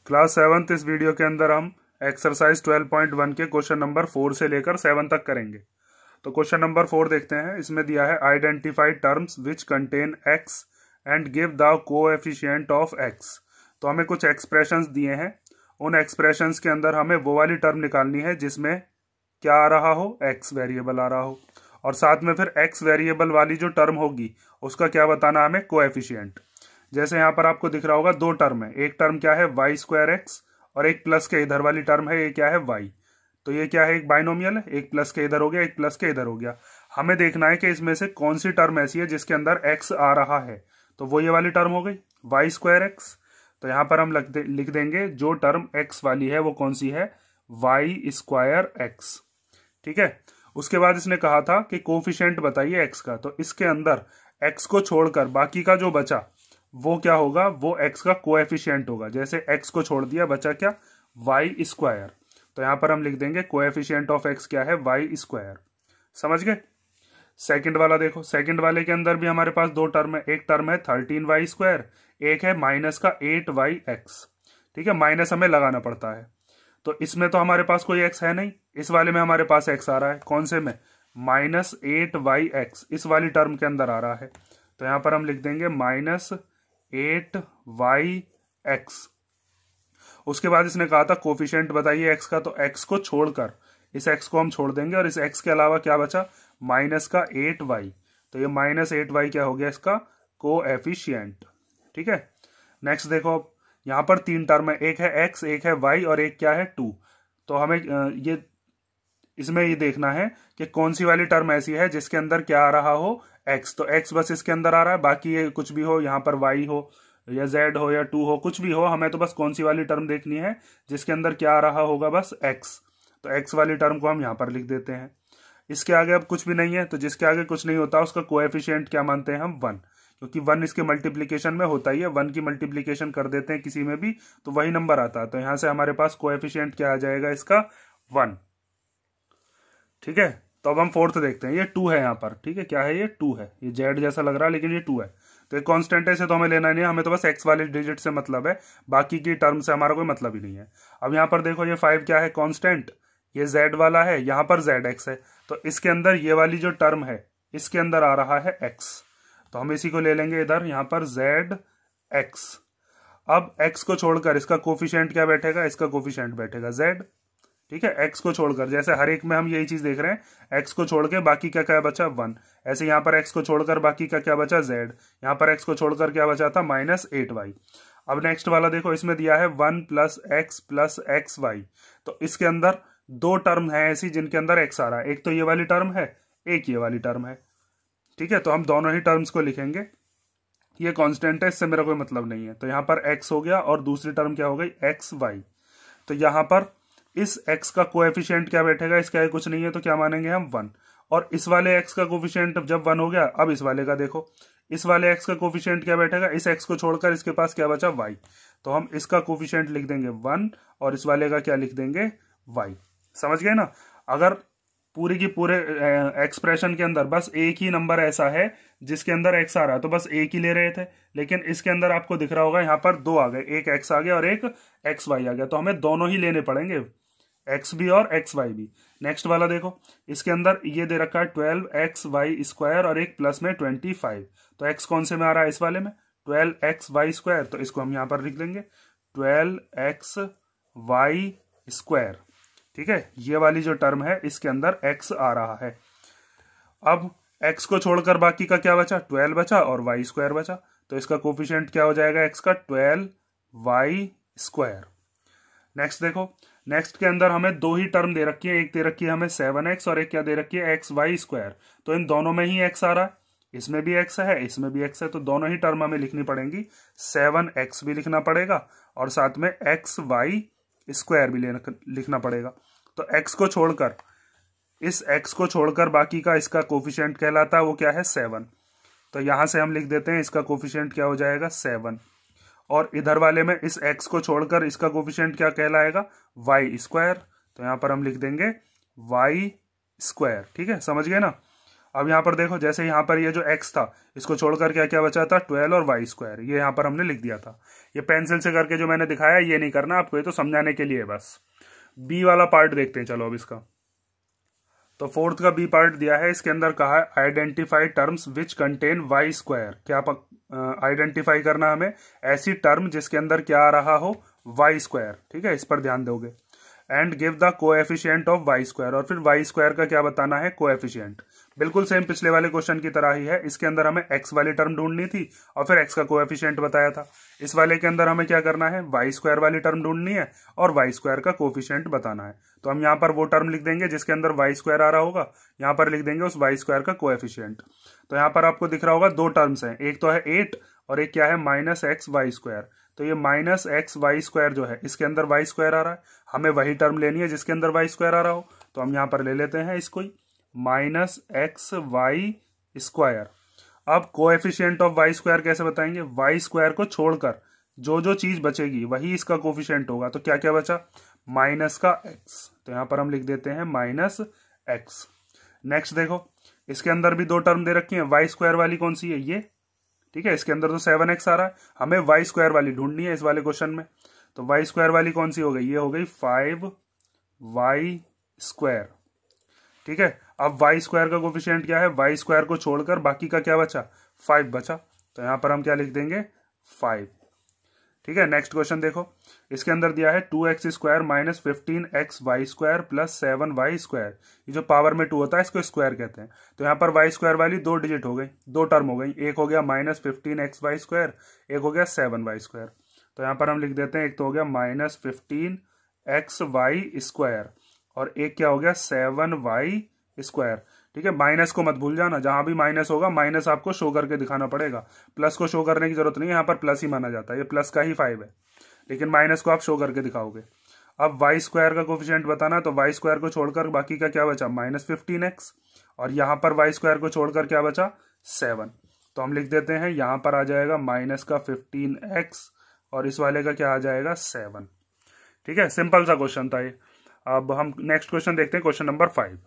Class 7th इस video के अंदर हम एक्सरसाइज 12.1 के क्वेश्चन नंबर 4 से लेकर 7 तक करेंगे। तो क्वेश्चन नंबर 4 देखते हैं। इसमें दिया है identify terms which contain x and give the coefficient of x. तो हमें कुछ एक्सप्रेशंस दिए हैं, उन एक्सप्रेशंस के अंदर हमें वो वाली टर्म निकालनी है जिसमें क्या आ रहा हो, एक्स वेरिएबल आ रहा हो, और साथ में फिर एक्स वेरिएबल वाली जो टर्म होगी उसका क्या बताना हमें, कोएफिशिएंट। जैसे यहाँ पर आपको दिख रहा होगा दो टर्म है, एक टर्म क्या है वाई स्क्वायर एक्स और एक प्लस के इधर वाली टर्म है ये क्या है वाई। तो ये क्या है, एक बाइनोमियल है, एक प्लस के इधर हो गया एक प्लस के इधर हो गया। हमें देखना है कि इसमें से कौन सी टर्म ऐसी है जिसके अंदर एक्स आ रहा है। तो वो ये वाली टर्म हो गई वाई स्क्वायर एक्स। तो यहाँ पर हम लिख देंगे जो टर्म एक्स वाली है वो कौन सी है, वाई स्क्वायर एक्स। ठीक है। उसके बाद इसने कहा था कि कोफिशिएंट बताइए एक्स का। तो इसके अंदर एक्स को छोड़कर बाकी का जो बचा वो क्या होगा, वो एक्स का कोएफिशिएंट होगा। जैसे एक्स को छोड़ दिया बचा क्या, वाई स्क्वायर। तो यहां पर हम लिख देंगे कोएफिशिएंट ऑफ एक्स क्या है, वाई स्क्वायर। समझ गए। सेकंड वाला देखो, सेकंड वाले के अंदर भी हमारे पास दो टर्म है, एक टर्म है 13y स्क्वायर, एक है माइनस का 8yx। ठीक है, माइनस हमें लगाना पड़ता है। तो इसमें तो हमारे पास कोई एक्स है नहीं, इस वाले में हमारे पास एक्स आ रहा है। कौन से में, माइनस 8yx, इस वाली टर्म के अंदर आ रहा है। तो यहां पर हम लिख देंगे माइनस 8yx। उसके बाद इसने कहा था कोफिशिएंट बताइए एक्स का। तो एक्स को छोड़कर इस एक्स को हम छोड़ देंगे और इस एक्स के अलावा क्या बचा, माइनस का 8y। तो ये माइनस 8y क्या हो गया, इसका कोएफिशिएंट। ठीक है। नेक्स्ट देखो, अब यहां पर तीन टर्म है, एक है x, एक है y और एक क्या है 2। तो हमें ये इसमें ये देखना है कि कौन सी वाली टर्म ऐसी है जिसके अंदर क्या आ रहा हो, x। तो x बस इसके अंदर आ रहा है, बाकी ये कुछ भी हो, यहाँ पर y हो या z हो या 2 हो, कुछ भी हो, हमें तो बस कौन सी वाली टर्म देखनी है जिसके अंदर क्या आ रहा होगा, बस x। तो x वाली टर्म को हम यहाँ पर लिख देते हैं। इसके आगे अब कुछ भी नहीं है, तो जिसके आगे कुछ नहीं होता उसका कोएफिशिएंट क्या मानते हैं हम, 1, क्योंकि 1 इसके मल्टीप्लीकेशन में होता ही है। 1 की मल्टीप्लीकेशन कर देते हैं किसी में भी तो वही नंबर आता है। तो यहां से हमारे पास कोएफिशिएंट क्या आ जाएगा, इसका 1। ठीक है। तो अब हम फोर्थ देखते हैं, ये 2 है यहाँ पर। ठीक है, क्या है ये, 2 है। ये जेड जैसा लग रहा है लेकिन ये 2 है। तो एक कांस्टेंट है, इसे तो हमें लेना नहीं है, हमें तो बस एक्स वाले डिजिट से मतलब है, बाकी की टर्म से हमारा कोई मतलब ही नहीं है। अब यहाँ पर देखो ये 5 क्या है, कांस्टेंट, ये जेड वाला है, यहाँ पर जेड एक्स है। तो इसके अंदर ये वाली जो टर्म है इसके अंदर आ रहा है एक्स। तो हम इसी को ले लेंगे इधर, यहाँ पर जेड एक्स। अब एक्स को छोड़कर इसका कोफिशिएंट क्या बैठेगा, इसका कोफिशिएंट बैठेगा जेड। ठीक है, एक्स को छोड़कर, जैसे हर एक में हम यही चीज देख रहे हैं, एक्स को छोड़ के बाकी का क्या बचा, 1। ऐसे यहाँ पर एक्स को छोड़कर बाकी का क्या बचा, जेड। यहाँ पर एक्स को छोड़कर क्या बचा था, माइनस 8y। अब नेक्स्ट वाला देखो, इसमें दिया है 1 प्लस एक्स वाई। तो इसके अंदर दो टर्म है ऐसी जिनके अंदर एक्स आ रहा है, एक तो ये वाली टर्म है, एक ये वाली टर्म है। ठीक है, तो हम दोनों ही टर्म्स को लिखेंगे। ये कांस्टेंट है, इससे मेरा कोई मतलब नहीं है। तो यहाँ पर x हो गया और दूसरी टर्म क्या हो गई, एक्स वाई। तो यहाँ पर इस x का कोएफिशिएंट क्या बैठेगा, इसका कुछ नहीं है तो क्या मानेंगे हम, 1। और इस वाले x का कोएफिशिएंट जब 1 हो गया, अब इस वाले का देखो, इस वाले x का कोएफिशिएंट क्या बैठेगा, इस x को छोड़कर इसके पास क्या बचा, y। तो हम इसका कोएफिशिएंट लिख देंगे 1 और इस वाले का क्या लिख देंगे, y। समझ गए ना। अगर पूरी की पूरे एक्सप्रेशन के अंदर बस एक ही नंबर ऐसा है जिसके अंदर एक्स आ रहा है तो बस एक ही ले रहे थे, लेकिन इसके अंदर आपको दिख रहा होगा यहाँ पर दो आ गए, एक एक्स आ गया और एक एक्स वाई आ गया। तो हमें दोनों ही लेने पड़ेंगे, एक्स भी और एक्स वाई भी। नेक्स्ट वाला देखो, इसके अंदर ये दे रखा है 12xy स्क्वायर और एक प्लस में 25। तो एक्स कौन से में आ रहा है, इस वाले में 12xy स्क्वायर। तो इसको हम यहाँ पर लिख देंगे 12xy स्क्वायर। ठीक है, ये वाली जो टर्म है इसके अंदर x आ रहा है। अब x को छोड़कर बाकी का क्या बचा, 12 बचा और y स्क्वायर बचा। तो इसका कोफिशिएंट क्या हो जाएगा x का, 12y स्क्वायर। नेक्स्ट देखो, नेक्स्ट के अंदर हमें दो ही टर्म दे रखी है, एक दे रखी है हमें 7x और एक क्या दे रखी है, xy स्क्वायर। तो इन दोनों में ही x आ रहा है, इसमें भी x है इसमें भी x है। तो दोनों ही टर्म हमें लिखनी पड़ेंगी, 7x भी लिखना पड़ेगा और साथ में xy स्क्वायर भी लिखना पड़ेगा। तो x को छोड़कर, इस x को छोड़कर बाकी का इसका कोफिशिएंट कहलाता है वो क्या है, 7। तो यहां से हम लिख देते हैं इसका कोफिशिएंट क्या हो जाएगा, 7। और इधर वाले में इस x को छोड़कर इसका कोफिशिएंट क्या कहलाएगा, y स्क्वायर। तो यहां पर हम लिख देंगे y स्क्वायर। ठीक है, समझ गए ना। अब यहाँ पर देखो, जैसे यहाँ पर ये जो x था इसको छोड़कर क्या क्या बचा था, 12 और वाई स्क्वायर, ये यहाँ पर हमने लिख दिया था। ये पेंसिल से करके जो मैंने दिखाया ये नहीं करना आपको, ये तो समझाने के लिए बस। बी वाला पार्ट देखते हैं चलो अब इसका। तो फोर्थ का बी पार्ट दिया है, इसके अंदर कहा है identify terms which contain y square. क्या आइडेंटिफाई करना हमें ऐसी टर्म जिसके अंदर क्या आ रहा हो, वाई स्क्वायर। ठीक है, इस पर ध्यान दोगे। And give the coefficient of y square, और फिर वाई स्क्वायर का क्या बताना है, कोएफिशिएंट। बिल्कुल सेम पिछले वाले क्वेश्चन की तरह ही है। इसके अंदर हमें एक्स वाली टर्म ढूंढनी थी और फिर एक्स का कोएफिशिएंट बताया था। इस वाले के अंदर हमें क्या करना है, वाई स्क्वायर वाली टर्म ढूंढनी है और वाई स्क्वायर का कोएफिशिएंट बताना है। तो हम यहाँ पर वो टर्म लिख देंगे जिसके अंदर वाई स्क्वायर आ रहा होगा, यहाँ पर लिख देंगे उस वाई स्क्वायर का कोएफिशिएंट। तो यहाँ पर आपको दिख रहा होगा दो टर्म्स हैं, एक तो है 8 और एक क्या है, माइनस एक्स वाई स्क्वायर। तो ये माइनस एक्स वाई स्क्वायर जो है इसके अंदर वाई स्क्वायर आ रहा है, हमें वही टर्म लेनी है जिसके अंदर वाई स्क्वायर आ रहा हो। तो हम यहाँ पर ले लेते हैं इसको ही, माइनस एक्स वाई स्क्वायर। अब कोएफिशिएंट ऑफ वाई स्क्वायर कैसे बताएंगे, वाई स्क्वायर को छोड़कर जो जो चीज बचेगी वही इसका कोफिशिएंट होगा। तो क्या क्या बचा, माइनस का एक्स, तो यहाँ पर हम लिख देते हैं माइनस एक्स। नेक्स्ट देखो, इसके अंदर भी दो टर्म दे रखी है, वाई स्क्वायर वाली कौन सी है, ये। ठीक है, इसके अंदर तो 7x आ रहा है, हमें वाई स्क्वायर वाली ढूंढनी है इस वाले क्वेश्चन में। तो वाई स्क्वायर वाली कौन सी हो गई, ये हो गई 5y स्क्वायर। ठीक है, अब वाई स्क्वायर का कोफिशिएंट क्या है, वाई स्क्वायर को छोड़कर बाकी का क्या बचा, 5 बचा। तो यहां पर हम क्या लिख देंगे, 5। ठीक है, नेक्स्ट क्वेश्चन देखो, इसके अंदर दिया है 2x square minus 15x y square plus 7y square. ये जो पावर में 2 होता है इसको स्क्वायर कहते हैं। तो यहाँ पर वाई स्क्वायर वाली दो डिजिट हो गई, दो टर्म हो गई, एक हो गया माइनस 15x वाई स्क्वायर, एक हो गया 7y स्क्वायर। तो यहाँ पर हम लिख देते हैं, एक तो हो गया माइनस 15x वाई स्क्वायर और एक क्या हो गया 7y स्क्वायर। ठीक है, माइनस को मत भूल जाना, जहां भी माइनस होगा माइनस आपको शो करके दिखाना पड़ेगा, प्लस को शो करने की जरूरत नहीं है, यहाँ पर प्लस ही माना जाता है, ये प्लस का ही 5 है, लेकिन माइनस को आप शो करके दिखाओगे। अब वाई स्क्वायर का कोफिशिएंट बताना, तो वाई स्क्वायर को छोड़कर बाकी का क्या बचा, माइनस 15x, और यहाँ पर वाई स्क्वायर को छोड़कर क्या बचा, 7। तो हम लिख देते हैं, यहाँ पर आ जाएगा माइनस का 15x और इस वाले का क्या आ जाएगा, 7। ठीक है, सिंपल सा क्वेश्चन था ये। अब हम नेक्स्ट क्वेश्चन देखते हैं, क्वेश्चन नंबर 5।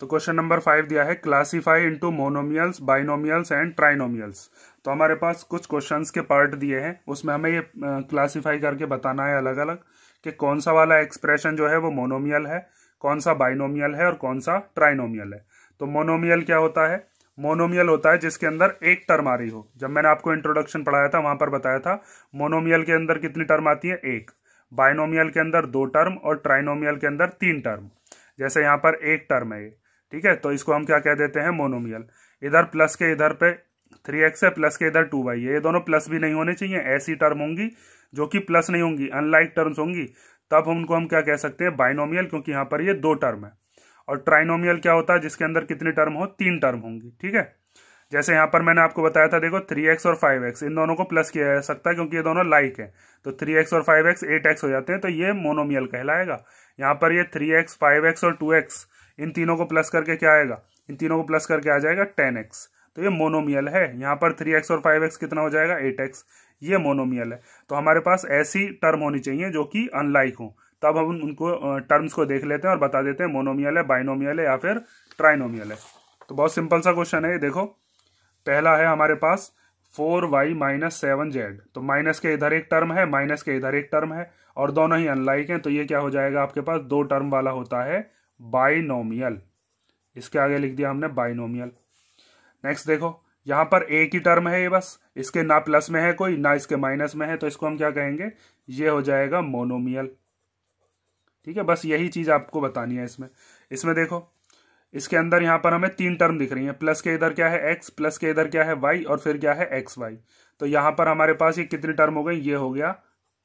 तो क्वेश्चन नंबर 5 दिया है, classify into monomials, binomials and trinomials. तो हमारे पास कुछ क्वेश्चंस के पार्ट दिए हैं, उसमें हमें ये क्लासीफाई करके बताना है अलग अलग कि कौन सा वाला एक्सप्रेशन जो है वो मोनोमियल है, कौन सा बाइनोमियल है और कौन सा ट्राइनोमियल है। तो मोनोमियल क्या होता है, मोनोमियल होता है जिसके अंदर एक टर्म आ रही हो। जब मैंने आपको इंट्रोडक्शन पढ़ाया था वहां पर बताया था मोनोमियल के अंदर कितनी टर्म आती है, एक, बाइनोमियल के अंदर 2 टर्म और ट्राइनोमियल के अंदर 3 टर्म। जैसे यहाँ पर एक टर्म है ये, ठीक है, तो इसको हम क्या कह देते हैं, मोनोमियल। इधर प्लस के इधर पे 3x है, प्लस के इधर 2y है, ये दोनों प्लस भी नहीं होने चाहिए, ऐसी टर्म होंगी जो कि प्लस नहीं होंगी, अनलाइक टर्म्स होंगी, तब उनको हम क्या कह सकते हैं, बाइनोमियल, क्योंकि यहाँ पर ये 2 टर्म है। और ट्राइनोमियल क्या होता है, जिसके अंदर कितनी टर्म हो, 3 टर्म होंगी। ठीक है, जैसे यहाँ पर मैंने आपको बताया था, देखो 3x और 5x इन दोनों को प्लस किया जा सकता है क्योंकि ये दोनों लाइक है, तो 3x और 5x 8x हो जाते हैं, तो ये मोनोमियल कहलाएगा। यहाँ पर ये 3x 5x और 2x इन तीनों को प्लस करके क्या आएगा, इन तीनों को प्लस करके आ जाएगा 10x, तो ये मोनोमियल है। यहाँ पर 3x और 5x कितना हो जाएगा, 8x, ये मोनोमियल है। तो हमारे पास ऐसी टर्म होनी चाहिए जो कि अनलाइक हो, तब हम उनको टर्म्स को देख लेते हैं और बता देते हैं मोनोमियल है, बाइनोमियल है या फिर ट्राइनोमियल है। तो बहुत सिंपल सा क्वेश्चन है ये। देखो पहला है हमारे पास 4y माइनस 7z, तो माइनस के इधर एक टर्म है, माइनस के इधर एक टर्म है और दोनों ही अनलाइक हैं, तो ये क्या हो जाएगा आपके पास, 2 टर्म वाला होता है बाइनोमियल। इसके आगे लिख दिया हमने बाइनोमियल। नेक्स्ट देखो, यहां पर एक ही टर्म है ये, बस इसके ना प्लस में है कोई ना इसके माइनस में है, तो इसको हम क्या कहेंगे, ये हो जाएगा मोनोमियल। ठीक है, बस यही चीज आपको बतानी है इसमें देखो, इसके अंदर यहाँ पर हमें 3 टर्म दिख रही हैं, प्लस के इधर क्या है x, प्लस के इधर क्या है y और फिर क्या है xy। तो यहाँ पर हमारे पास ये कितनी टर्म हो गई, ये हो गया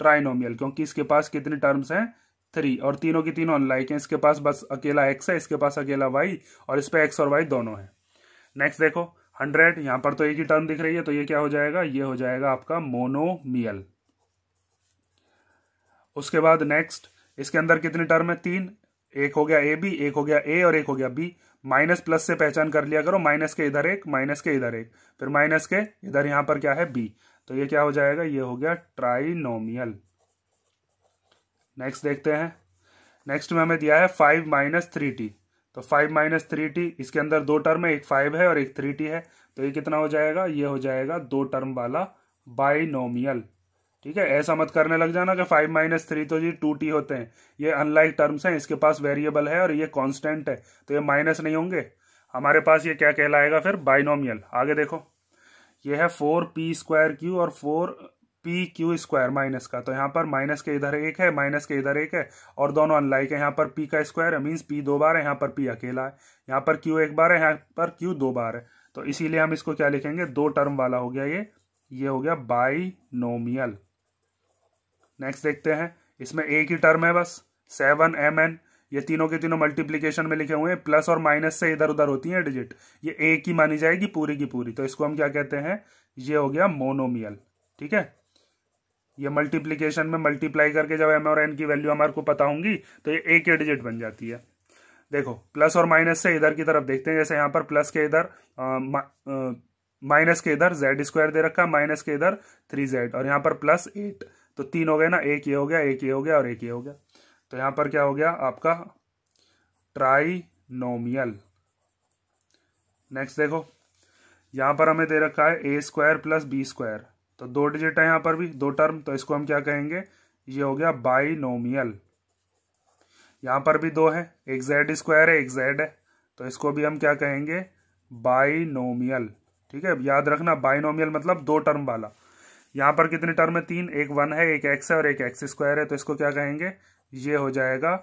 ट्राइनोमियल, क्योंकि इसके पास कितनी टर्म्स हैं, 3, और तीनों की तीनों अनलाइक हैं। इसके पास बस अकेला x है, इसके पास अकेला y और इस पे x और y दोनों है। नेक्स्ट देखो 100, यहाँ पर तो एक ही टर्म दिख रही है, तो ये क्या हो जाएगा, ये हो जाएगा आपका मोनोमियल। उसके बाद नेक्स्ट, इसके अंदर कितनी टर्म है, 3, एक हो गया ए बी, एक हो गया ए और एक हो गया बी। माइनस प्लस से पहचान कर लिया करो, माइनस के इधर एक, माइनस के इधर एक, फिर माइनस के इधर यहाँ पर क्या है, बी, तो ये क्या हो जाएगा, ये हो गया ट्राइनोमियल। नेक्स्ट देखते हैं, नेक्स्ट में हमें दिया है 5 माइनस 3t, तो 5 माइनस 3t, इसके अंदर दो टर्म है, एक 5 है और एक 3t है, तो ये कितना हो जाएगा, ये हो जाएगा दो टर्म वाला बाइनोमियल। ठीक है, ऐसा मत करने लग जाना कि 5 माइनस 3 तो जी 2t होते हैं, ये अनलाइक टर्म्स हैं, इसके पास वेरिएबल है और ये कांस्टेंट है, तो ये माइनस नहीं होंगे, हमारे पास ये क्या कहलाएगा फिर, बाइनोमियल। आगे देखो, ये है 4p² और 4pq² माइनस का, तो यहाँ पर माइनस के इधर एक है, माइनस के इधर एक है और दोनों अनलाइक है। यहाँ पर p का स्क्वायर है, मीन्स p 2 बार है, यहाँ पर p अकेला है, यहाँ पर q 1 बार है, यहाँ पर q 2 बार है, तो इसीलिए हम इसको क्या लिखेंगे, दो टर्म वाला हो गया ये हो गया बाइनोमियल। नेक्स्ट देखते हैं, इसमें एक ही टर्म है बस, 7mn, ये तीनों के तीनों मल्टीप्लीकेशन में लिखे हुए हैं, प्लस और माइनस से इधर उधर होती हैं डिजिट, ये एक ही मानी जाएगी पूरी की पूरी, तो इसको हम क्या कहते हैं, ये हो गया मोनोमियल। ठीक है, ये मल्टीप्लीकेशन में मल्टीप्लाई करके जब m और n की वैल्यू हमारे को पता होंगी तो ये एक ही डिजिट बन जाती है। देखो, प्लस और माइनस से इधर की तरफ देखते हैं, जैसे यहाँ पर प्लस के इधर माइनस के इधर z² दे रखा है, माइनस के इधर 3z और यहाँ पर प्लस 8, तो तीन हो गए ना, एक ये हो गया, एक ये हो गया और एक ये हो गया, तो यहाँ पर क्या हो गया आपका ट्राइनोमियल। नेक्स्ट देखो, यहाँ पर हमें दे रखा है a² प्लस b², तो दो डिजिट है यहाँ पर भी, दो टर्म, तो इसको हम क्या कहेंगे, ये हो गया बाइनोमियल। यहाँ पर भी दो है, एक z² है, एक z है, तो इसको भी हम क्या कहेंगे, बाइनोमियल। ठीक है, याद रखना बाइनोमियल मतलब दो टर्म वाला। यहाँ पर कितने टर्म है, तीन, एक 1 है, एक x है और एक x² है, तो इसको क्या कहेंगे, ये हो जाएगा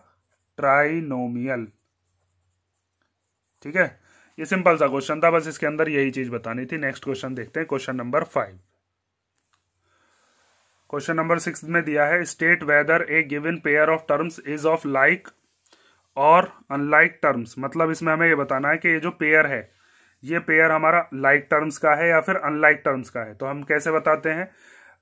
ट्राइनोमियल। ठीक है, ये सिंपल सा क्वेश्चन था, बस इसके अंदर यही चीज बतानी थी। नेक्स्ट क्वेश्चन देखते हैं, क्वेश्चन नंबर 5। क्वेश्चन नंबर 6 में दिया है, state whether A given pair of terms is of like और अनलाइक टर्म्स, मतलब इसमें हमें ये बताना है कि ये जो पेयर है, ये पेयर हमारा लाइक टर्म्स का है या फिर अनलाइक टर्म्स का है। तो हम कैसे बताते हैं,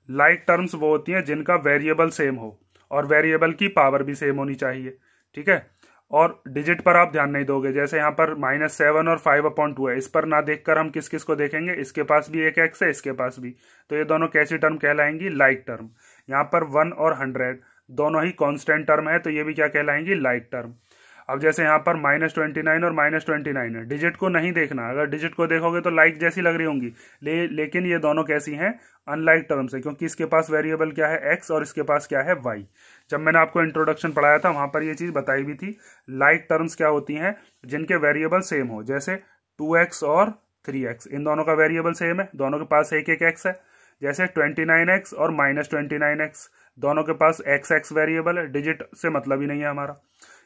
लाइक टर्म्स वो होती हैं जिनका वेरिएबल सेम हो और वेरिएबल की पावर भी सेम होनी चाहिए। ठीक है, और डिजिट पर आप ध्यान नहीं दोगे, जैसे यहाँ पर -7 और 5/2 है, इस पर ना देखकर हम किस किस को देखेंगे, इसके पास भी एक x है, इसके पास भी, तो ये दोनों कैसी टर्म कहलाएंगी, लाइक टर्म। यहाँ पर 1 और 100 दोनों ही कांस्टेंट टर्म है, तो ये भी क्या कहलाएंगी, लाइक टर्म। अब जैसे यहाँ पर -29 और -29 है, डिजिट को नहीं देखना, अगर डिजिट को देखोगे तो लाइक जैसी लग रही होंगी, लेकिन ये दोनों कैसी हैं, अनलाइक टर्म्स है, क्योंकि इसके पास वेरिएबल क्या है, x और इसके पास क्या है, y। जब मैंने आपको इंट्रोडक्शन पढ़ाया था वहां पर ये चीज बताई भी थी, लाइक टर्म्स क्या होती हैं, जिनके वेरिएबल सेम हो, जैसे 2x और 3x, इन दोनों का वेरिएबल सेम है, दोनों के पास एक एक x है। जैसे 29x और -29x, दोनों के पास x वेरिएबल है, डिजिट से मतलब ही नहीं है हमारा।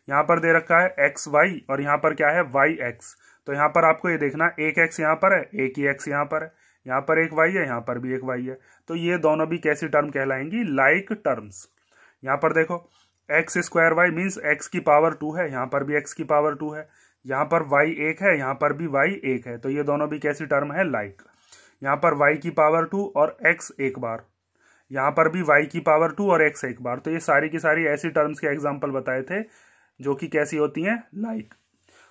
यहाँ पर दे रखा है xy और यहाँ पर क्या है, yx, तो यहाँ पर आपको ये देखना, एक x यहाँ पर है, एक ही x यहाँ पर है, यहाँ पर एक y है, यहाँ पर भी एक y है, तो ये दोनों भी कैसी टर्म कहलाएंगी, लाइक टर्म्स। यहाँ पर देखो, x² मीन्स x की पावर 2 है, यहाँ पर भी x की पावर 2 है, यहाँ पर y 1 है, यहाँ पर भी y 1 है, तो ये दोनों भी कैसी टर्म है, लाइक। यहाँ पर y की पावर 2 और x एक बार, यहाँ पर भी y की पावर 2 और x एक बार, तो ये सारी की सारी ऐसी टर्म्स के एग्जाम्पल बताए थे जो कि कैसी होती हैं, लाइक।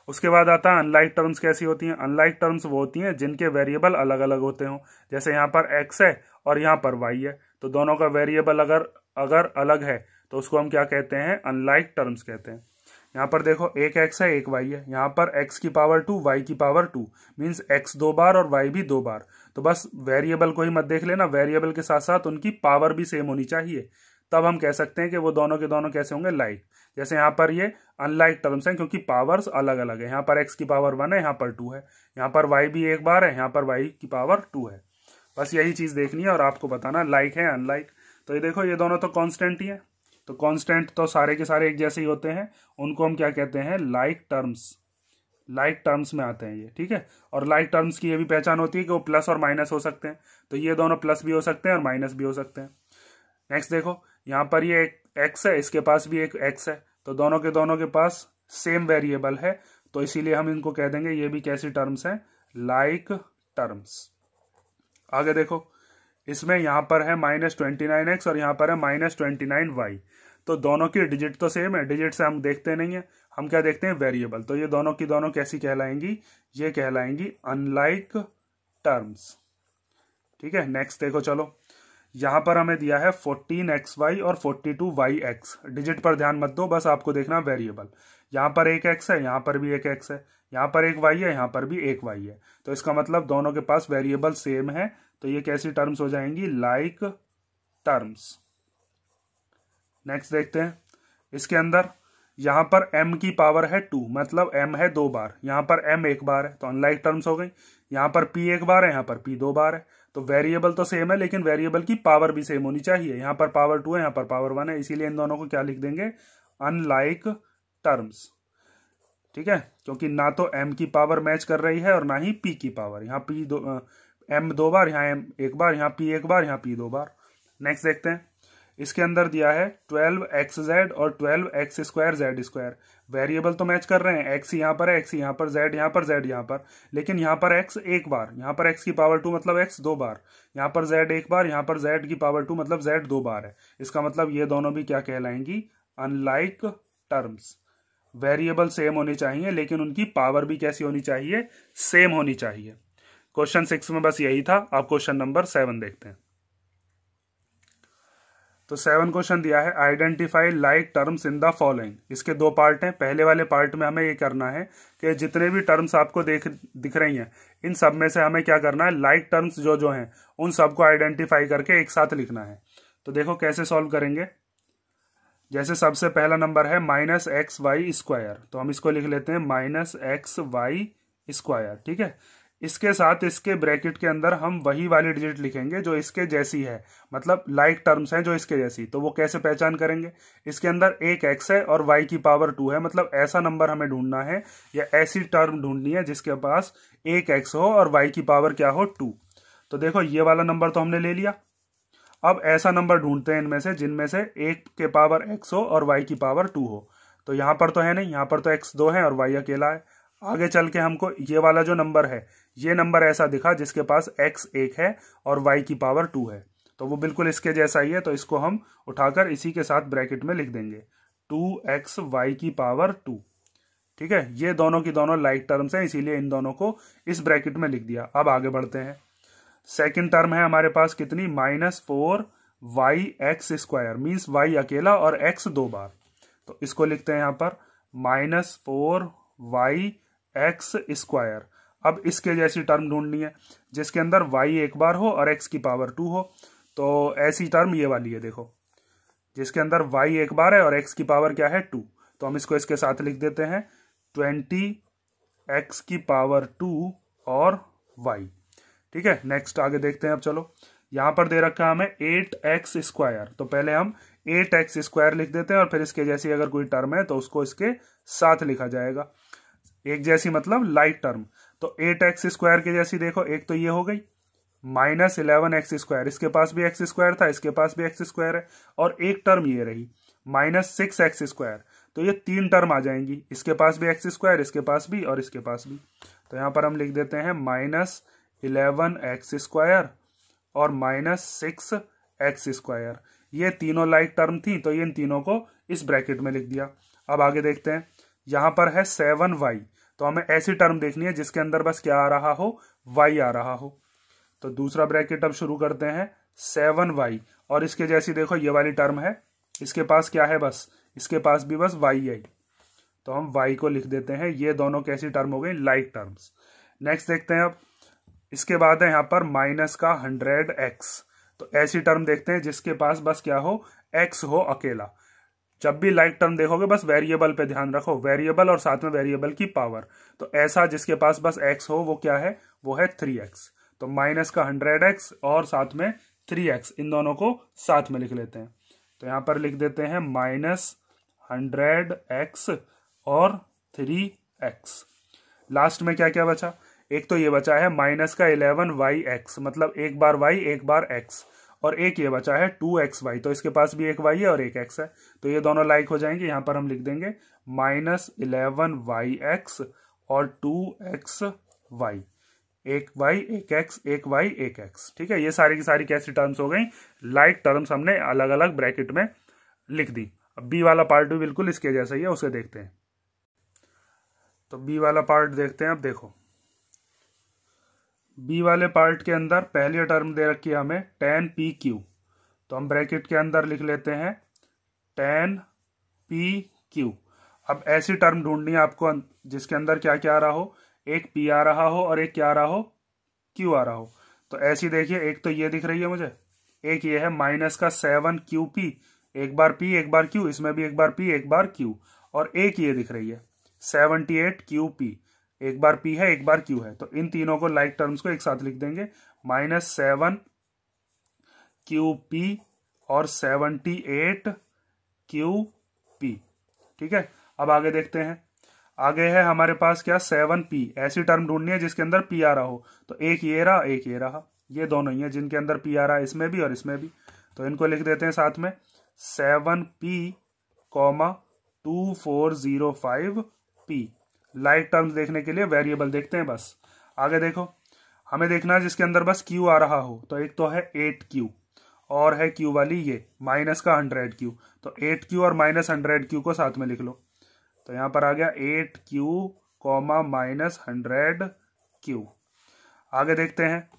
उसके बाद आता है अनलाइक टर्म्स कैसी होती हैं, अनलाइक टर्म्स वो होती हैं जिनके वेरिएबल अलग अलग होते हों, जैसे यहाँ पर x है और यहाँ पर y है, तो दोनों का वेरिएबल अगर अलग है तो उसको हम क्या कहते हैं, अनलाइक टर्म्स कहते हैं। यहाँ पर देखो, एक x है, एक y है, यहाँ पर x की पावर 2, y की पावर 2, मीन्स x 2 बार और y भी 2 बार, तो बस वेरिएबल को ही मत देख लेना, वेरिएबल के साथ साथ उनकी पावर भी सेम होनी चाहिए, तब हम कह सकते हैं कि वो दोनों के दोनों कैसे होंगे, लाइक। जैसे यहाँ पर ये अनलाइक टर्म्स हैं क्योंकि पावर्स अलग अलग है, यहाँ पर x की पावर 1 है, यहाँ पर 2 है, यहाँ पर y भी एक बार है, यहाँ पर y की पावर 2 है। बस यही चीज देखनी है और आपको बताना लाइक है अनलाइक। तो ये देखो, ये दोनों तो कांस्टेंट ही है, तो कांस्टेंट तो सारे के सारे एक जैसे ही होते हैं, उनको हम क्या कहते हैं, लाइक टर्म्स। लाइक टर्म्स में आते हैं ये। ठीक है, और लाइक टर्म्स की ये भी पहचान होती है कि वो प्लस और माइनस हो सकते हैं, तो ये दोनों प्लस भी हो सकते हैं और माइनस भी हो सकते हैं। नेक्स्ट देखो, यहाँ पर ये एक x है, इसके पास भी एक x है, तो दोनों के पास सेम वेरिएबल है, तो इसीलिए हम इनको कह देंगे ये भी कैसी टर्म्स हैं, लाइक टर्म्स। आगे देखो, इसमें यहाँ पर है -29x और यहाँ पर है -29y, तो दोनों की डिजिट तो सेम है, डिजिट से हम देखते नहीं है, हम क्या देखते हैं, वेरिएबल, तो ये दोनों की दोनों कैसी कहलाएंगी, ये कहलाएंगी अनलाइक टर्म्स। ठीक है, नेक्स्ट देखो, चलो यहाँ पर हमें दिया है 14xy और 42yx। डिजिट पर ध्यान मत दो, बस आपको देखना वेरिएबल। यहाँ पर एक x है, यहाँ पर भी एक x है, यहाँ पर एक y है, यहाँ पर भी एक y है। तो इसका मतलब दोनों के पास वेरिएबल सेम है। तो ये कैसी टर्म्स हो जाएंगी? Like terms. नेक्स्ट देखते हैं। इसके अंदर यहाँ पर m की पावर है 2, मतलब m है 2 बार, यहाँ पर m 1 बार है, तो अनलाइक टर्म्स हो गई। यहाँ पर p 1 बार है, यहाँ पर p 2 बार है। तो वेरिएबल तो सेम है, लेकिन वेरिएबल की पावर भी सेम होनी चाहिए। यहाँ पर पावर 2 है, यहाँ पर पावर 1 है, इसीलिए इन दोनों को क्या लिख देंगे? Unlike terms. ठीक है, क्योंकि ना तो m की पावर मैच कर रही है और ना ही p की पावर। यहाँ m 2 बार, यहाँ m 1 बार, यहाँ p 1 बार, यहाँ p 2 बार। नेक्स्ट देखते हैं। इसके अंदर दिया है 12xz और 12x² z²। वेरिएबल तो मैच कर रहे हैं, x यहाँ पर है, x यहाँ पर, z यहाँ पर, z यहाँ पर, लेकिन यहाँ पर x 1 बार, यहाँ पर x की पावर 2 मतलब x 2 बार, यहाँ पर z 1 बार, यहाँ पर z की पावर 2 मतलब z 2 बार है। इसका मतलब ये दोनों भी क्या कहलाएंगी? Unlike terms. वेरिएबल सेम होनी चाहिए, लेकिन उनकी पावर भी कैसी होनी चाहिए? सेम होनी चाहिए। क्वेश्चन 6 में बस यही था। आप क्वेश्चन नंबर 7 देखते हैं। तो 7 क्वेश्चन दिया है, identify like terms in the following. इसके 2 पार्ट हैं। पहले वाले पार्ट में हमें ये करना है कि जितने भी टर्म्स आपको दिख रही हैं, इन सब में से हमें क्या करना है? लाइक टर्म्स जो हैं उन सबको आइडेंटिफाई करके एक साथ लिखना है। तो देखो कैसे सॉल्व करेंगे। जैसे सबसे पहला नंबर है -xy², तो हम इसको लिख लेते हैं -xy²। ठीक है, इसके साथ इसके ब्रैकेट के अंदर हम वही वाली डिजिट लिखेंगे जो इसके जैसी है, मतलब लाइक टर्म्स हैं जो इसके जैसी। तो वो कैसे पहचान करेंगे? इसके अंदर एक x है और y की पावर 2 है, मतलब ऐसा नंबर हमें ढूंढना है या ऐसी टर्म ढूंढनी है जिसके पास एक x हो और y की पावर क्या हो? 2। तो देखो ये वाला नंबर तो हमने ले लिया। अब ऐसा नंबर ढूंढते हैं इनमें से जिनमें से एक के पावर x हो और y की पावर 2 हो। तो यहाँ पर तो है नहीं, यहाँ पर तो x 2 है और y अकेला है। आगे चल के हमको ये वाला जो नंबर है, ये नंबर ऐसा दिखा जिसके पास x 1 है और y की पावर 2 है, तो वो बिल्कुल इसके जैसा ही है। तो इसको हम उठाकर इसी के साथ ब्रैकेट में लिख देंगे 2x y की पावर 2। ठीक है, ये दोनों की दोनों लाइक टर्म्स हैं, इसीलिए इन दोनों को इस ब्रैकेट में लिख दिया। अब आगे बढ़ते हैं। सेकेंड टर्म है हमारे पास कितनी? -4yx², मीन्स y अकेला और x 2 बार। तो इसको लिखते हैं यहाँ पर -4yx²। अब इसके जैसी टर्म ढूंढनी है जिसके अंदर y 1 बार हो और x की पावर 2 हो। तो ऐसी टर्म ये वाली है, देखो, जिसके अंदर y 1 बार है और x की पावर क्या है? 2। तो हम इसको इसके साथ लिख देते हैं 20x की पावर 2 और y। ठीक है, नेक्स्ट आगे देखते हैं। अब चलो, यहां पर दे रखा है हमें 8x²। तो पहले हम 8x² लिख देते हैं और फिर इसके जैसी अगर कोई टर्म है तो उसको इसके साथ लिखा जाएगा। एक जैसी मतलब लाइक टर्म। तो 8x² के जैसी देखो, एक तो ये हो गई -11x², इसके पास भी x² था, इसके पास भी x² है, और एक टर्म ये रही -6x²। तो ये 3 टर्म आ जाएंगी, इसके पास भी x², इसके पास भी और इसके पास भी। तो यहां पर हम लिख देते हैं -11x² और -6x²। ये तीनों लाइक टर्म थी, तो ये इन तीनों को इस ब्रैकेट में लिख दिया। अब आगे देखते हैं। यहां पर है 7y, तो हमें ऐसी टर्म देखनी है जिसके अंदर बस क्या आ रहा हो? y आ रहा हो। तो दूसरा ब्रैकेट अब शुरू करते हैं 7y, और इसके जैसी देखो ये वाली टर्म है, इसके पास क्या है? बस इसके पास भी बस y है, तो हम y को लिख देते हैं। ये दोनों कैसी टर्म हो गई? Like terms. नेक्स्ट देखते हैं। अब इसके बाद है यहाँ पर -100x। तो ऐसी टर्म देखते हैं जिसके पास बस क्या हो? x हो अकेला। जब भी लाइक टर्म देखोगे बस वेरिएबल पे ध्यान रखो, वेरिएबल और साथ में वेरिएबल की पावर। तो ऐसा जिसके पास बस x हो वो क्या है? वो है 3x। तो -100x और साथ में 3x, इन दोनों को साथ में लिख लेते हैं। तो यहां पर लिख देते हैं -100x और 3x। लास्ट में क्या क्या बचा? एक तो ये बचा है -11yx, मतलब एक बार y एक बार x, और एक ये बचा है 2xy, तो इसके पास भी एक y है और एक x है, तो ये दोनों लाइक हो जाएंगे। यहां पर हम लिख देंगे -11yx और 2xy, एक y एक x, एक y एक x। ठीक है, ये सारी की सारी कैसी टर्म्स हो गई? लाइक टर्म्स हमने अलग अलग ब्रैकेट में लिख दी। अब बी वाला पार्ट भी बिल्कुल इसके जैसा ही है, उसे देखते हैं। तो बी वाला पार्ट देखते हैं। अब देखो, बी वाले पार्ट के अंदर पहली टर्म दे रखी है हमें tan PQ। तो हम ब्रैकेट के अंदर लिख लेते हैं tan PQ। अब ऐसी टर्म ढूंढनी है आपको जिसके अंदर क्या क्या आ रहा हो, एक P आ रहा हो और एक क्या आ रहा हो, Q आ रहा हो। तो ऐसी देखिए, एक तो ये दिख रही है मुझे, एक ये है माइनस का 7QP, एक बार P एक बार Q, इसमें भी एक बार P एक बार Q, और एक ये दिख रही है 78QP, एक बार P है एक बार Q है। तो इन तीनों को लाइक टर्म्स को एक साथ लिख देंगे, -7QP और 78QP। ठीक है, अब आगे देखते हैं। आगे है हमारे पास क्या, 7P। ऐसी टर्म ढूंढनी है जिसके अंदर P आ रहा हो। तो एक ये रहा एक ये रहा, ये दोनों ही है जिनके अंदर P आ रहा है, इसमें भी और इसमें भी। तो इनको लिख देते हैं साथ में 7P, 2405P। लाइक टर्म्स देखने के लिए वेरिएबल देखते हैं बस। आगे देखो, हमें देखना है जिसके अंदर बस Q आ रहा हो। तो एक तो है 8Q और है Q वाली ये माइनस का 100Q। तो 8Q और माइनस 100Q को साथ में लिख लो। तो यहां पर आ गया 8Q, -100Q। आगे देखते हैं,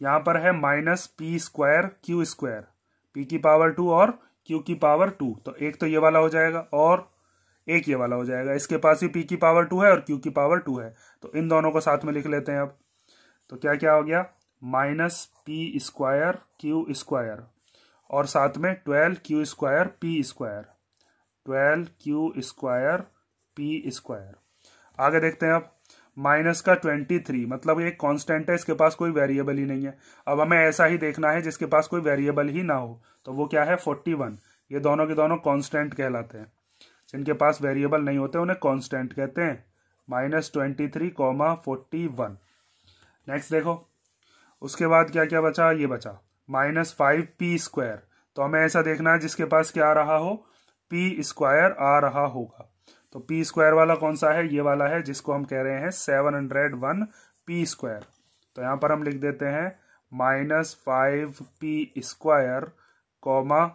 यहां पर है -P²Q², P की पावर 2 और Q की पावर 2। तो एक तो ये वाला हो जाएगा और एक ये वाला हो जाएगा। इसके पास भी P की पावर 2 है और Q की पावर 2 है। तो इन दोनों को साथ में लिख लेते हैं अब। तो क्या क्या हो गया, -P²Q² और साथ में 12Q²P², 12Q²P²। आगे देखते हैं अब, माइनस का 23, मतलब ये कांस्टेंट है, इसके पास कोई वेरिएबल ही नहीं है। अब हमें ऐसा ही देखना है जिसके पास कोई वेरिएबल ही ना हो। तो वो क्या है, 41। ये दोनों के दोनों कांस्टेंट कहलाते हैं। जिनके पास वेरिएबल नहीं होते उन्हें कांस्टेंट कहते हैं। -23, 41। नेक्स्ट देखो, उसके बाद क्या क्या बचा, ये बचा -5P²। तो हमें ऐसा देखना है जिसके पास क्या आ रहा हो, P² आ रहा होगा। तो P² वाला कौन सा है, ये वाला है जिसको हम कह रहे हैं 701P²। तो यहां पर हम लिख देते हैं -5P²,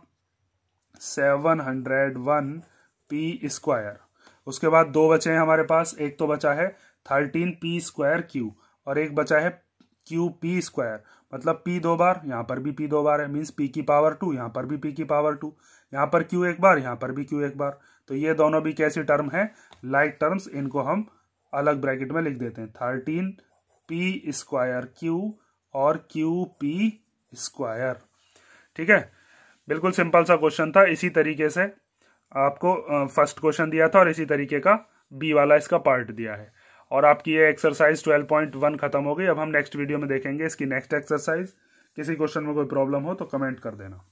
701P²। उसके बाद दो बचे हैं हमारे पास, एक तो बचा है 13P²Q और एक बचा है QP²। मतलब P 2 बार, यहाँ पर भी P 2 बार है, मीन्स P की पावर 2, यहाँ पर भी P की पावर 2, यहाँ पर Q एक बार, यहाँ पर भी Q एक बार। तो ये दोनों भी कैसी टर्म है, लाइक टर्म्स। इनको हम अलग ब्रैकेट में लिख देते हैं, 13P²Q और QP²। ठीक है, बिल्कुल सिंपल सा क्वेश्चन था। इसी तरीके से आपको फर्स्ट क्वेश्चन दिया था और इसी तरीके का बी वाला इसका पार्ट दिया है। और आपकी ये एक्सरसाइज 12.1 खत्म हो गई। अब हम नेक्स्ट वीडियो में देखेंगे इसकी नेक्स्ट एक्सरसाइज। किसी क्वेश्चन में कोई प्रॉब्लम हो तो कमेंट कर देना।